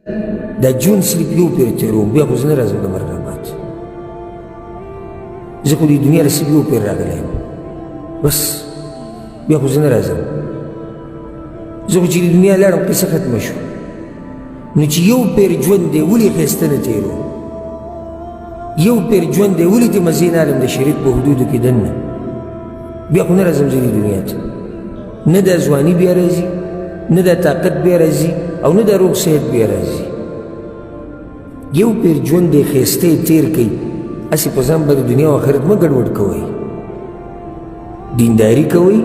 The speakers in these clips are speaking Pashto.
دا ژوند صرف یو پیر تېروم بیا خو زه نه راځم د مرګ نه بعد زه خو دې دنیا له صرف یو پیر راغلی یم بس بیا خو زه نه راځم زه خو چې د دنیا لاړم قصه ختمه شو نو چې یو پیر ژوند دی ولې ښایسته نه تېروم یو پیر ژوند دی ولې دې مزې نه الم د شریعت په حدودو کې دننه بیا خو نه راځم زه دې دنیا ته نه دا ځواني بیا راځي نه دا طاقت بیا راځي او نه دا روغ صحت بیا راځي یو پیر ژوند دی ښایسته یې تېر کوي هسې په ځان به د دنیا او آخرت مه ګډوډ کوئ دینداري کوئ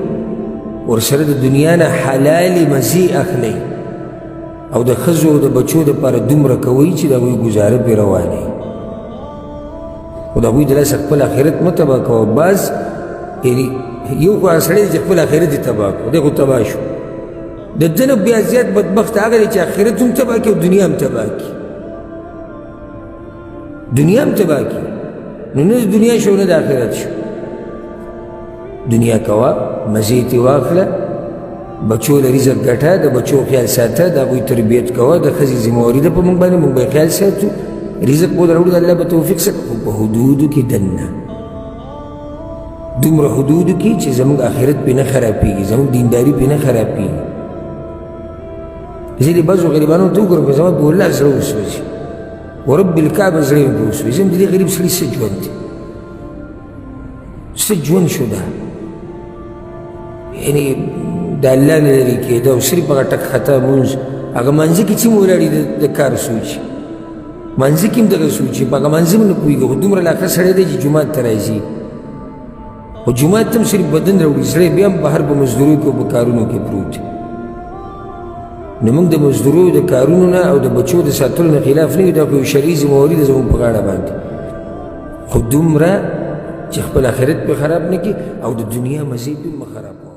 ورسره د دنیا نه حلالې مزې اخلئ او د ښځو او د بچو دپاره دومره کوئ چې د هغوی ګزاره پرې روانه خو د هغوی د لاسه خپل آخرت مه تباه کوه بعض یعنې یو خو هغه سړی دی چې خپل آخرت یې تباه کړو دی خو تباه شو د ده نه بیا زیات بدبخت هغه دی چې آخرت هم تباه کړي او دنیا هم تباه کړي دنیا هم تباه کړي نو نه د دنیا شو نه د آخرت شو دنیا کوه مزې ترې واخله بچو له رزق ګټه د بچو خیال ساته د هغوی تربیت کوه د ښځې ذمهواري ده په موږ باندې موږ به یې خیال ساتو رزق به راوړو د الله به توفیق سره خو په حدودو کې دننه دومره حدودو کې چې زموږ آخرت پرې نه خرابېږي زموږ دینداري پرې نه خرابېږي زه دې بعضو غریبانو ته وګورم که زما په والله زړه وسوځي ورب الکعبه زړه مې پرې وسوځي زه د دې غریب سړي څه ژوند دی څه ژوند شو ده یعنې د الله نه لرې کېده او صرف هغه ټک خطا مونځ هغه مانځه کې چې مو ولاړي د کار سوچي مانځه کې هم دغه سوچي په هغه مانځه هم نه پوهېږي خو دومره لاښه سړی دی چې جومات ته راځي خو جومات ته هم صرف بدن راوړي زړی بیا هم بهر په مزدورو کې او په کارونو کې پروت نو موږ د مزدورو د کارونو نه او د بچو د ساتلو نه خلاف نه یو دا خو یو شرعي ذمهواري ده زموږ په غاړه باندې خو دومره چې خپل آخرت پرې خراب نه کړي او د دنیا مزې پرې مه خراب کړو